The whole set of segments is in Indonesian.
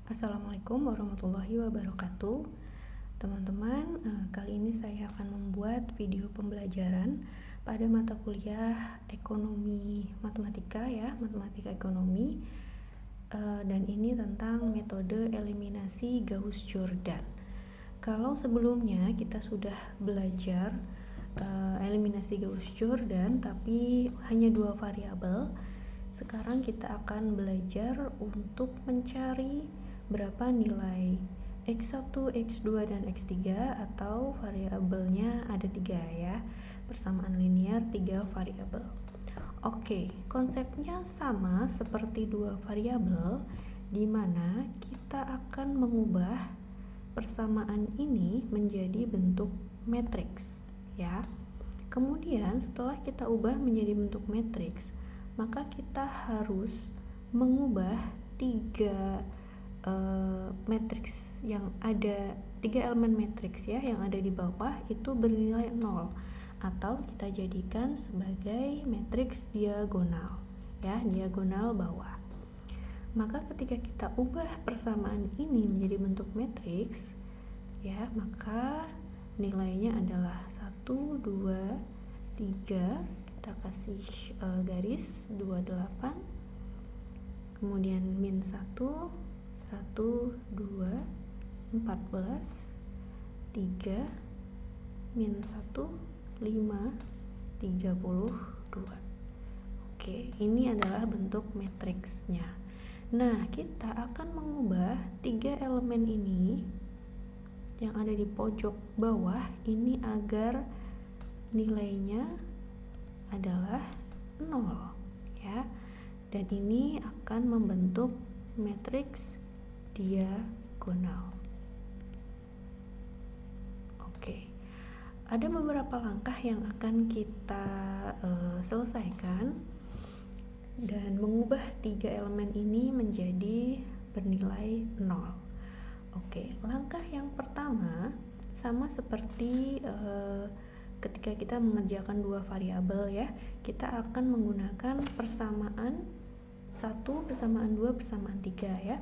Assalamualaikum warahmatullahi wabarakatuh. Teman-teman, kali ini saya akan membuat video pembelajaran pada mata kuliah ekonomi matematika matematika ekonomi, dan ini tentang metode eliminasi Gauss-Jordan. Kalau sebelumnya kita sudah belajar eliminasi Gauss-Jordan tapi hanya 2 variabel, sekarang kita akan belajar untuk mencari berapa nilai X1, X2, dan X3 atau variabelnya ada 3 ya, persamaan linear 3 variabel. Oke, konsepnya sama seperti 2 variabel, di mana kita akan mengubah persamaan ini menjadi bentuk matriks ya. Kemudian setelah kita ubah menjadi bentuk matriks, maka kita harus mengubah 3 matriks yang ada, 3 elemen matriks ya yang ada di bawah itu bernilai 0 atau kita jadikan sebagai matriks diagonal ya, diagonal bawah. Maka ketika kita ubah persamaan ini menjadi bentuk matriks ya, maka nilainya adalah 1, 2, 3, kita kasih garis 28, kemudian min 1, 1, 2, 14, 3, min 1, 5, 32. Oke, ini adalah bentuk matriksnya. Nah, kita akan mengubah 3 elemen ini yang ada di pojok bawah ini agar nilainya adalah 0 ya. Dan ini akan membentuk matriks diagonal. Oke. Ada beberapa langkah yang akan kita selesaikan dan mengubah 3 elemen ini menjadi bernilai 0. Oke, langkah yang pertama sama seperti ketika kita mengerjakan 2 variabel ya, kita akan menggunakan persamaan 1, persamaan 2, persamaan 3 ya,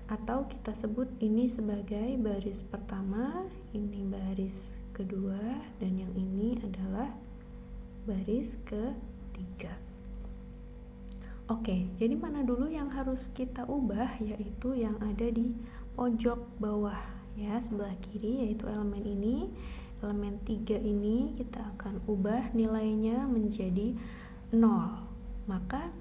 atau kita sebut ini sebagai baris pertama, ini baris kedua, dan yang ini adalah baris ketiga. Oke, jadi mana dulu yang harus kita ubah, yaitu yang ada di pojok bawah ya, sebelah kiri, yaitu elemen ini, elemen 3 ini kita akan ubah nilainya menjadi 0. Maka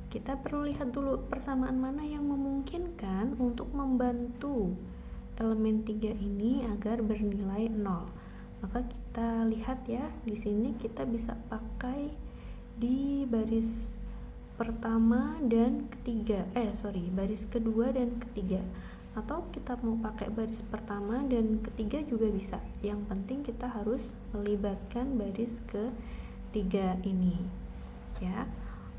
kita perlu lihat dulu persamaan mana yang memungkinkan untuk membantu elemen 3 ini agar bernilai 0. Maka kita lihat ya, di sini kita bisa pakai di baris pertama dan ketiga, baris kedua dan ketiga, atau kita mau pakai baris pertama dan ketiga juga bisa. Yang penting kita harus melibatkan baris ketiga ini ya.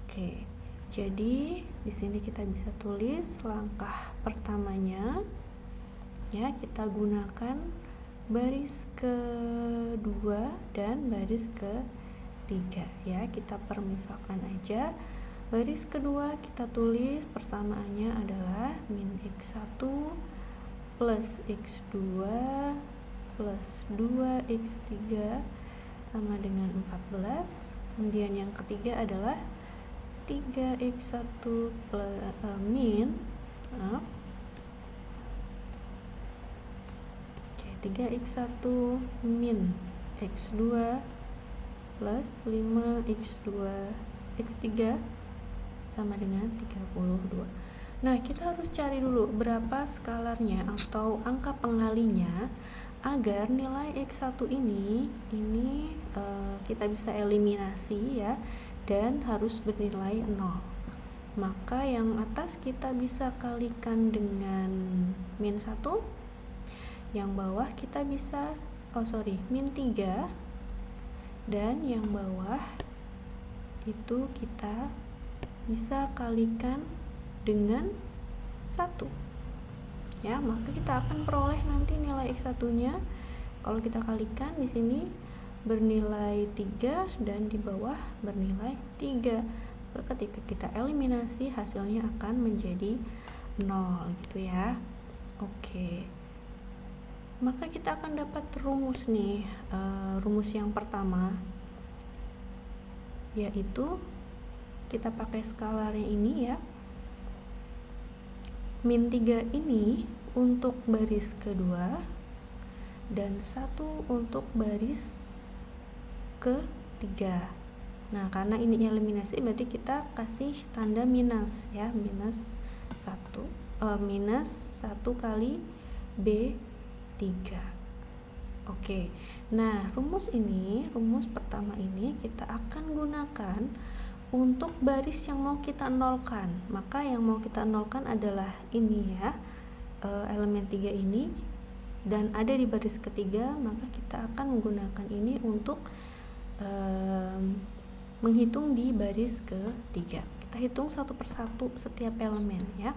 Oke. Jadi di sini kita bisa tulis langkah pertamanya ya, kita gunakan baris kedua dan baris ketiga ya. Kita permisalkan aja. Baris kedua kita tulis persamaannya adalah min x1 plus x2 plus 2x3 sama dengan 14. Kemudian yang ketiga adalah 3x1 plus min 3x1 min x2 plus 5x2 x3 sama dengan 32. Nah, kita harus cari dulu berapa skalarnya atau angka pengalinya agar nilai x1 ini kita bisa eliminasi ya, dan harus bernilai 0. Maka yang atas kita bisa kalikan dengan min 1, yang bawah kita bisa min 3, dan yang bawah itu kita bisa kalikan dengan 1 ya. Maka kita akan peroleh nanti nilai x1 nya kalau kita kalikan di sini bernilai 3 dan di bawah bernilai 3. Ketika kita eliminasi hasilnya akan menjadi 0 gitu ya. Oke, maka kita akan dapat rumus nih, rumus yang pertama, yaitu kita pakai skalarnya ini ya. Min 3 ini untuk baris kedua dan 1 untuk baris ketiga. Nah, karena ini eliminasi berarti kita kasih tanda minus ya, minus 1 kali B3. Oke. Nah, rumus pertama ini kita akan gunakan untuk baris yang mau kita nolkan. Maka yang mau kita nolkan adalah ini ya, elemen 3 ini, dan ada di baris ketiga, maka kita akan menggunakan ini untuk menghitung di baris ketiga. Kita hitung satu persatu setiap elemen ya.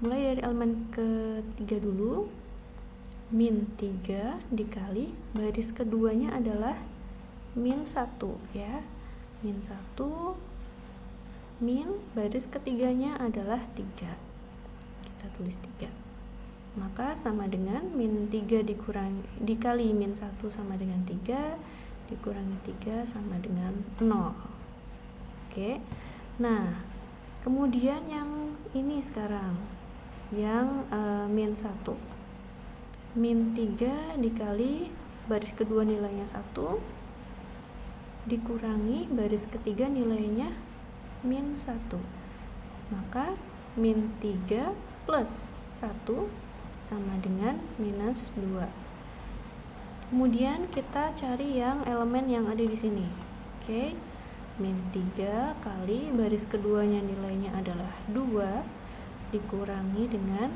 Mulai dari elemen ketiga dulu. Min 3 dikali baris keduanya adalah min 1 ya. Min 1 min baris ketiganya adalah 3. Kita tulis 3. Maka sama dengan min 3 dikali min 1 sama dengan 3, dikurangi 3 sama dengan 0. Oke. Nah, kemudian yang ini sekarang, yang min 1. Min 3 dikali baris kedua nilainya 1, dikurangi baris ketiga nilainya min 1. Maka min 3 plus 1 sama dengan minus 2. Kemudian kita cari yang elemen yang ada di sini. Oke. Min 3 kali baris keduanya nilainya adalah 2, dikurangi dengan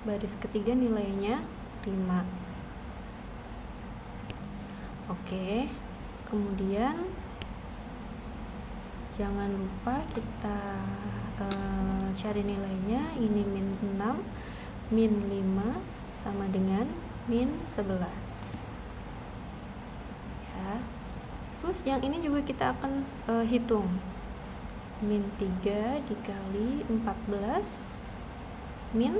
baris ketiga nilainya 5. Oke. Kemudian jangan lupa kita cari nilainya. Ini min 6, min 5 sama dengan min 11 ya. Terus yang ini juga kita akan hitung. Min 3 dikali 14 min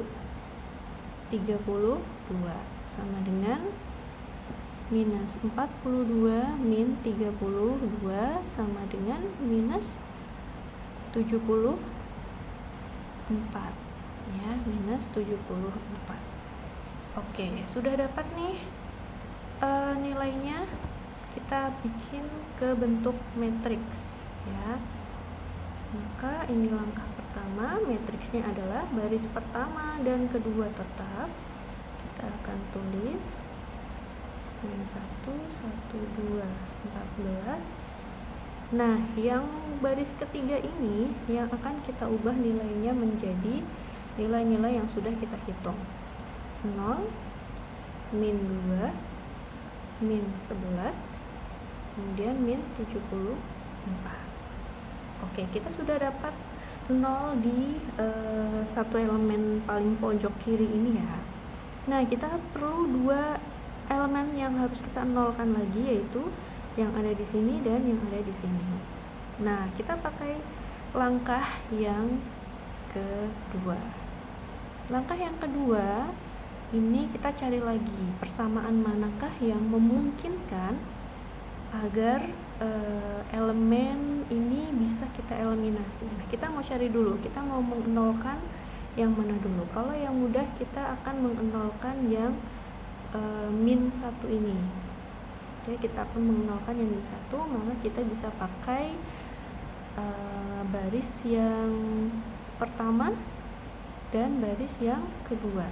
32 sama dengan minus 42 min 32 sama dengan minus 74 ya, minus 74. Oke, sudah dapat nih nilainya. Kita bikin ke bentuk matriks ya. Maka ini langkah pertama, matriksnya adalah baris pertama dan kedua tetap. Kita akan tulis min 1, 1, 2, 14. Nah, yang baris ketiga ini yang akan kita ubah nilainya menjadi nilai-nilai yang sudah kita hitung. 0, min 2, min 11, kemudian min 74. Oke, kita sudah dapat 0 di satu elemen paling pojok kiri ini ya. Nah, kita perlu 2 elemen yang harus kita nolkan lagi, yaitu yang ada di sini dan yang ada di sini. Nah, kita pakai langkah yang kedua. Langkah yang kedua ini kita cari lagi persamaan manakah yang memungkinkan agar elemen ini bisa kita eliminasi. Nah, kita mau cari dulu, kita mau mengenolkan yang mana dulu. Kalau yang mudah kita akan mengenolkan yang min 1 ini. Oke, kita akan mengenolkan yang min 1, maka kita bisa pakai baris yang pertama dan baris yang kedua.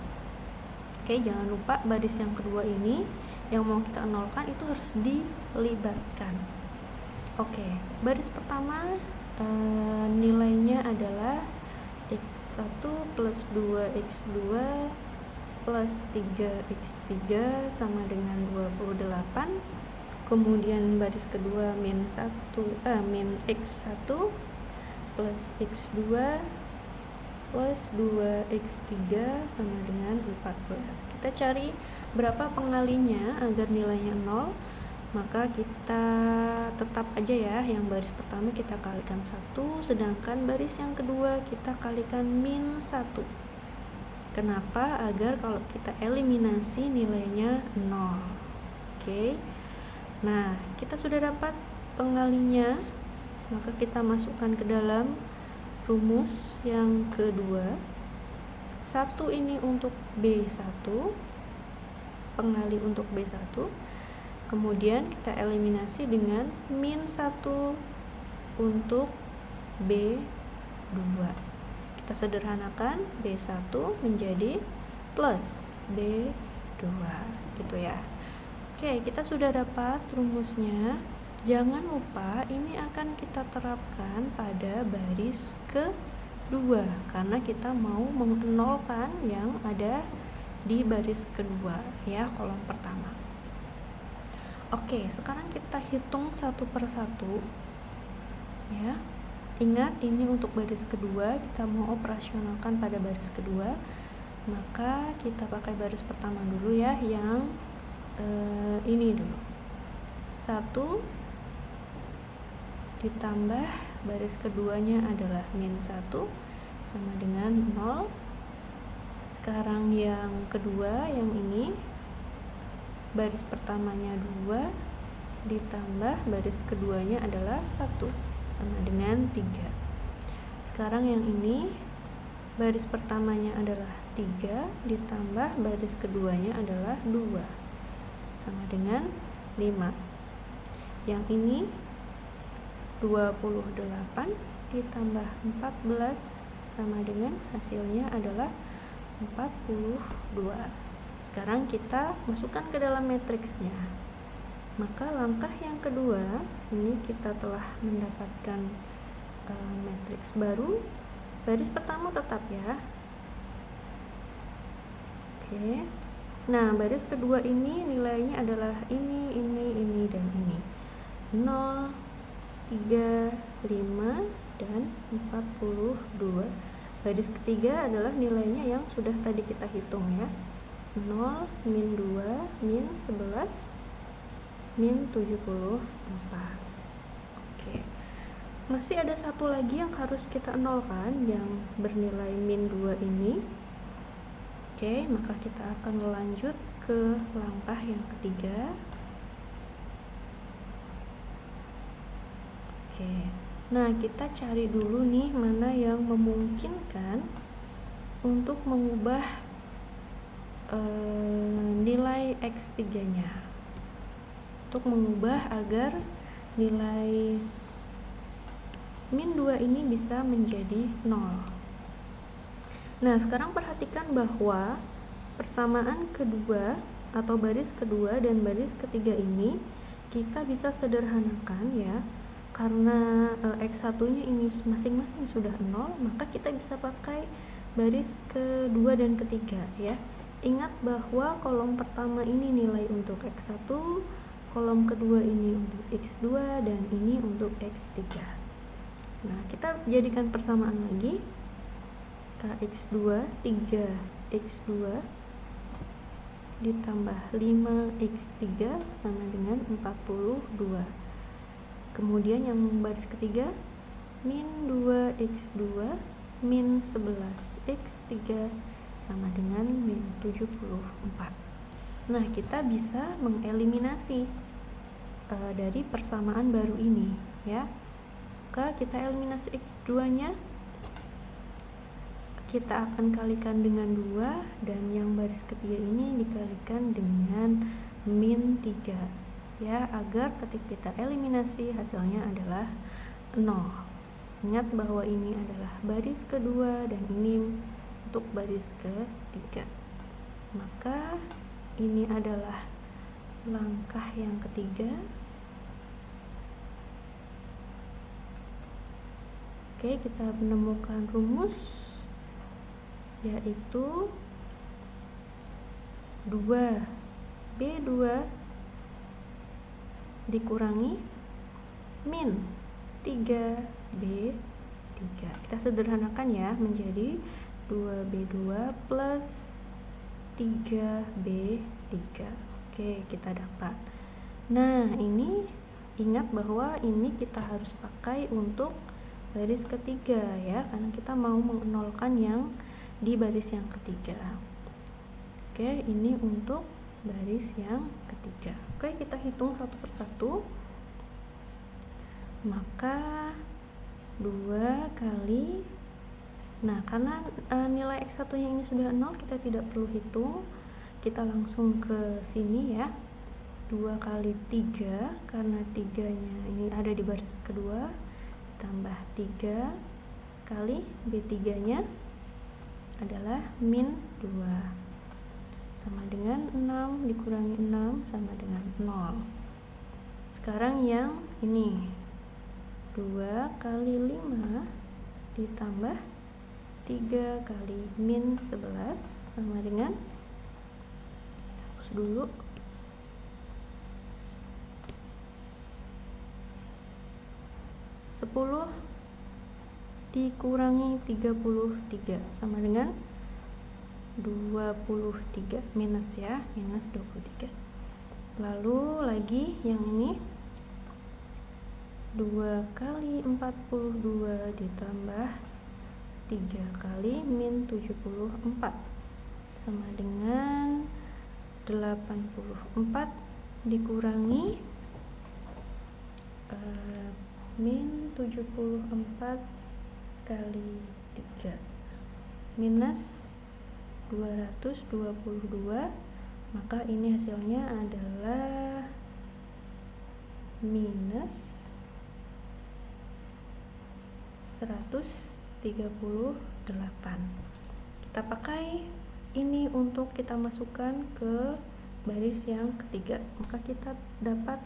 Oke, jangan lupa baris yang kedua ini yang mau kita nolkan itu harus dilibatkan. Oke, baris pertama nilainya adalah x1 plus 2x2 plus 3x3 sama dengan 28. Kemudian baris kedua min x1 plus x2 plus 2x3 sama dengan 14. Kita cari berapa pengalinya agar nilainya 0. Maka kita tetap aja ya, yang baris pertama kita kalikan 1, sedangkan baris yang kedua kita kalikan min 1. Kenapa? Agar kalau kita eliminasi nilainya 0. Oke. Nah, kita sudah dapat pengalinya, maka kita masukkan ke dalam rumus yang kedua. 1 ini untuk B1, pengali untuk B1. Kemudian kita eliminasi dengan min 1 untuk B2. Kita sederhanakan, B1 menjadi plus B2 gitu ya. Oke, kita sudah dapat rumusnya. Jangan lupa ini akan kita terapkan pada baris kedua karena kita mau menolkan yang ada di baris kedua ya, kolom pertama. Oke, sekarang kita hitung satu per satu ya. Ingat, ini untuk baris kedua, kita mau operasionalkan pada baris kedua, maka kita pakai baris pertama dulu ya, yang ini dulu. 1 ditambah baris keduanya adalah min 1 sama dengan 0. Sekarang yang kedua, yang ini, baris pertamanya 2 ditambah baris keduanya adalah 1 sama dengan 3. Sekarang yang ini, baris pertamanya adalah 3 ditambah baris keduanya adalah 2 sama dengan 5. Yang ini 28 ditambah 14 sama dengan hasilnya adalah 42. Sekarang kita masukkan ke dalam matriksnya. Maka langkah yang kedua, ini kita telah mendapatkan matriks baru. Baris pertama tetap ya. Oke. Nah, baris kedua ini nilainya adalah ini, dan ini. 0, 3, 5, dan 42. Baris ketiga adalah nilainya yang sudah tadi kita hitung ya. 0, min 2, min 11, min 74. Oke. Masih ada satu lagi yang harus kita nolkan, yang bernilai min 2 ini. Oke, maka kita akan lanjut ke langkah yang ketiga. Oke. Nah, kita cari dulu nih mana yang memungkinkan untuk mengubah nilai X3-nya. Untuk mengubah agar nilai min 2 ini bisa menjadi 0. Nah, sekarang perhatikan bahwa persamaan kedua atau baris kedua dan baris ketiga ini kita bisa sederhanakan ya. Karena X1-nya ini masing-masing sudah 0, maka kita bisa pakai baris kedua dan ketiga ya. Ingat bahwa kolom pertama ini nilai untuk X1, kolom kedua ini untuk X2, dan ini untuk X3. Nah, kita jadikan persamaan lagi. Kx2, 3x2 ditambah 5x3 sama dengan 42. Kemudian yang baris ketiga, min 2x2 min 11x3 sama dengan min 74. Nah, kita bisa mengeliminasi dari persamaan baru ini ya. Maka kita eliminasi X2-nya, kita akan kalikan dengan 2, dan yang baris ketiga ini dikalikan dengan min 3 ya, agar ketika kita eliminasi hasilnya adalah 0. Ingat bahwa ini adalah baris kedua dan ini untuk baris ketiga. Maka ini adalah langkah yang ketiga. Oke, kita menemukan rumus, yaitu 2B2 dikurangi min 3B3. Kita sederhanakan ya, menjadi 2B2 plus 3B3. Oke, kita dapat. Nah, ini ingat bahwa ini kita harus pakai untuk baris ketiga ya, karena kita mau menolkan yang di baris yang ketiga. Oke, ini untuk baris yang ketiga. Oke, kita hitung satu persatu. Maka 2 kali, nah karena nilai X1 nya ini sudah 0, kita tidak perlu hitung, kita langsung ke sini ya. 2 kali 3, karena 3 nya ini ada di baris kedua, tambah 3 kali B3 nya adalah min 2, sama dengan 6 dikurangi 6 sama dengan 0. Sekarang yang ini 2 kali 5 ditambah 3 kali min 11 sama dengan, hapus dulu, 10 dikurangi 33 sama dengan 23, minus ya, minus 23. Lalu lagi yang ini 2 kali 42 ditambah 3 kali min 74 sama dengan 84 dikurangi min 74 kali 3 minus 222, maka ini hasilnya adalah minus 138. Kita pakai ini untuk kita masukkan ke baris yang ketiga, maka kita dapat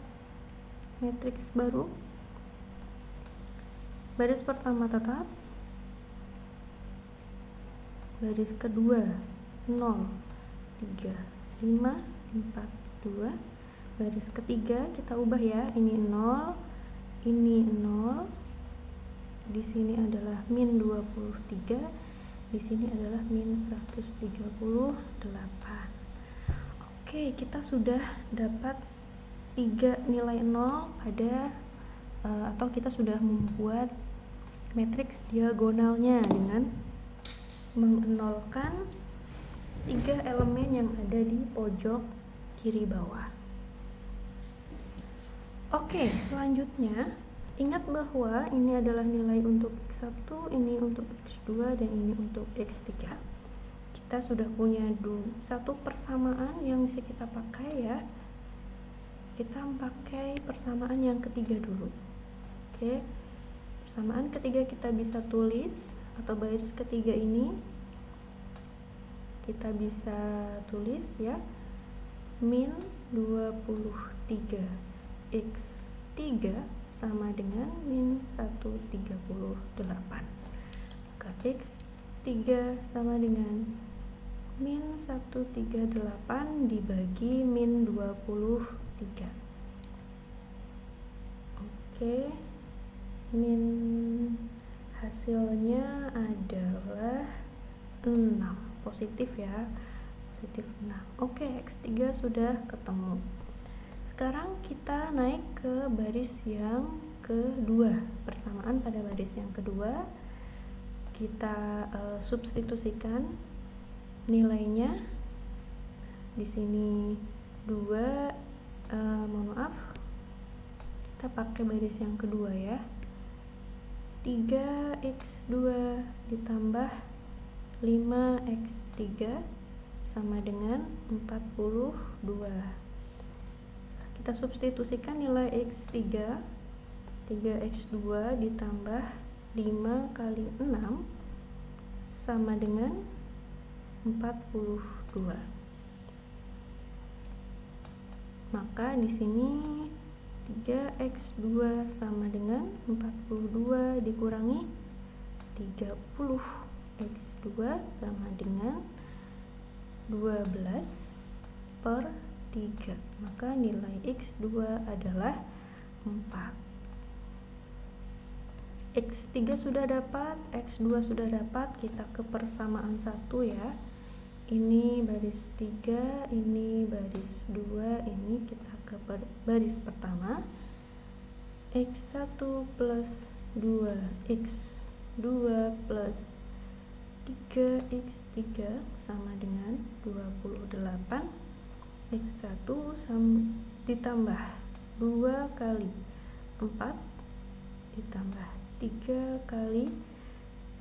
matriks baru. Baris pertama tetap, baris kedua 0, 3, 5, 4, 2, baris ketiga kita ubah ya, ini 0, ini 0, di sini adalah min 23, di sini adalah min 138. Oke, kita sudah dapat 3 nilai 0 pada atau kita sudah membuat matriks diagonalnya dengan menolkan 3 elemen yang ada di pojok kiri bawah. Oke, selanjutnya ingat bahwa ini adalah nilai untuk X1, ini untuk X2, dan ini untuk X3. Kita sudah punya satu persamaan yang bisa kita pakai ya. Kita pakai persamaan yang ketiga dulu. Oke, persamaan ketiga kita bisa tulis, atau baris ketiga ini kita bisa tulis ya, min 23 X3 sama dengan min 138. Maka X3 sama dengan min 138 dibagi min 23. Oke, min hasilnya adalah 6, positif ya, positif 6. Oke, X3 sudah ketemu. Sekarang kita naik ke baris yang kedua, persamaan pada baris yang kedua. Kita substitusikan nilainya. Di sini 2, mohon maaf, kita pakai baris yang kedua ya. 3x2 ditambah 5x3 sama dengan 42. Kita substitusikan nilai X3, 3x2 ditambah 5 kali 6 sama dengan 42. Maka di sini 3x2 sama dengan 42 dikurangi 30. X2 sama dengan 12/3. Maka nilai X2 adalah 4. X3 sudah dapat, X2 sudah dapat, kita ke persamaan 1 ya. Ini baris 3, ini baris 2, ini kita ke baris pertama. X1 plus 2, X2 plus 3x3 sama dengan 28. X1 ditambah 2 kali 4 ditambah 3 kali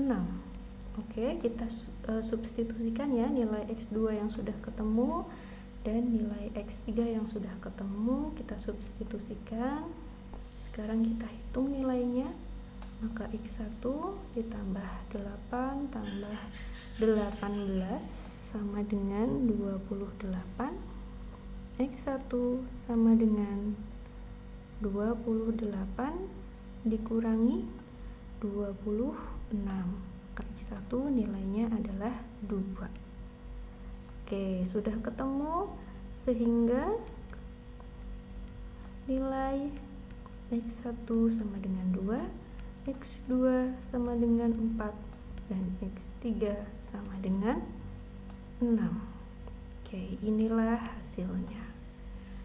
6. Oke, kita substitusikan ya nilai X2 yang sudah ketemu dan nilai X3 yang sudah ketemu, kita substitusikan. Sekarang kita hitung nilainya. Maka X1 ditambah 8 tambah 18 sama dengan 28. X1 sama dengan 28 dikurangi 26. X1 nilainya adalah 2. Oke, sudah ketemu, sehingga nilai X1 sama dengan 2, X2 sama dengan 4, dan X3 sama dengan 6. Oke, inilah hasilnya.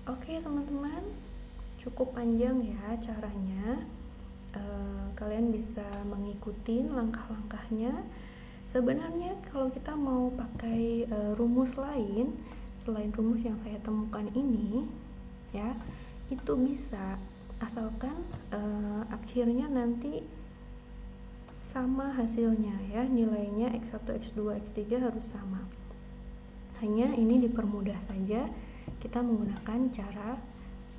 Oke teman-teman, cukup panjang ya caranya. Kalian bisa mengikuti langkah-langkahnya. Sebenarnya kalau kita mau pakai rumus lain selain rumus yang saya temukan ini ya, itu bisa, asalkan akhirnya nanti sama hasilnya ya, nilainya X1, X2, X3 harus sama. Hanya ini dipermudah saja, kita menggunakan cara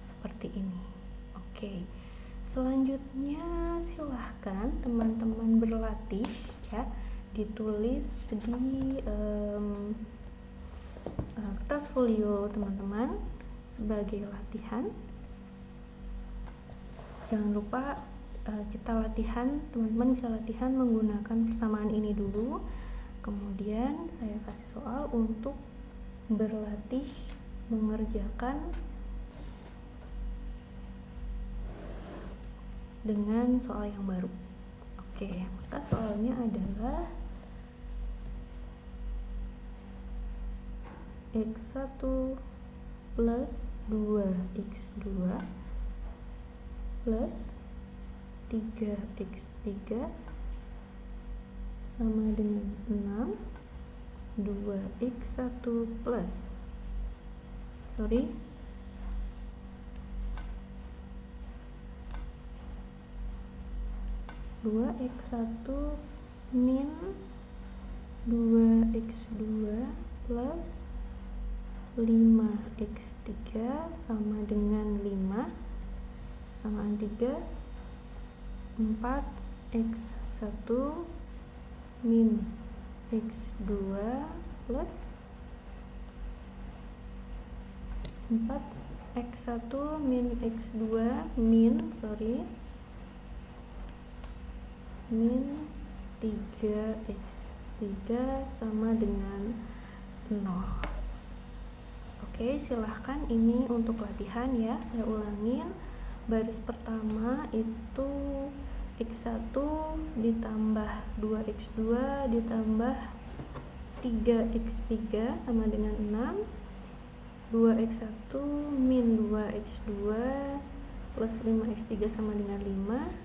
seperti ini. Oke, selanjutnya silahkan teman-teman berlatih ya, ditulis di kertas folio teman-teman sebagai latihan. Jangan lupa kita latihan, teman-teman bisa latihan menggunakan persamaan ini dulu, kemudian saya kasih soal untuk berlatih mengerjakan dengan soal yang baru. Oke, maka soalnya adalah X1 plus 2x2 plus 3x3 sama dengan 6. 2x1 plus 2x1 min 2x2 plus 5x3 sama dengan 5 samaan 3. 4x1 min x2 plus 4x1 min x2 min 3x3 sama dengan 0. Oke, silahkan ini untuk latihan ya, saya ulangin. Baris pertama itu X1 ditambah 2x2 ditambah 3x3 sama dengan 6. 2x1 min 2x2 plus 5x3 sama dengan 5.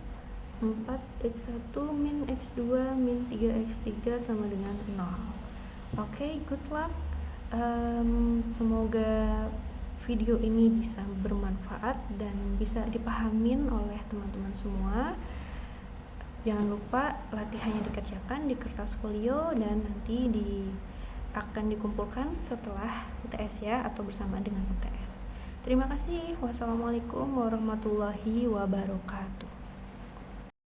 4x1 min x2 min 3x3 sama dengan 0. Oke, good luck. Semoga video ini bisa bermanfaat dan bisa dipahamin oleh teman-teman semua. Jangan lupa latihannya dikerjakan di kertas folio dan nanti akan dikumpulkan setelah UTS ya, atau bersama dengan UTS. Terima kasih. Wassalamualaikum warahmatullahi wabarakatuh.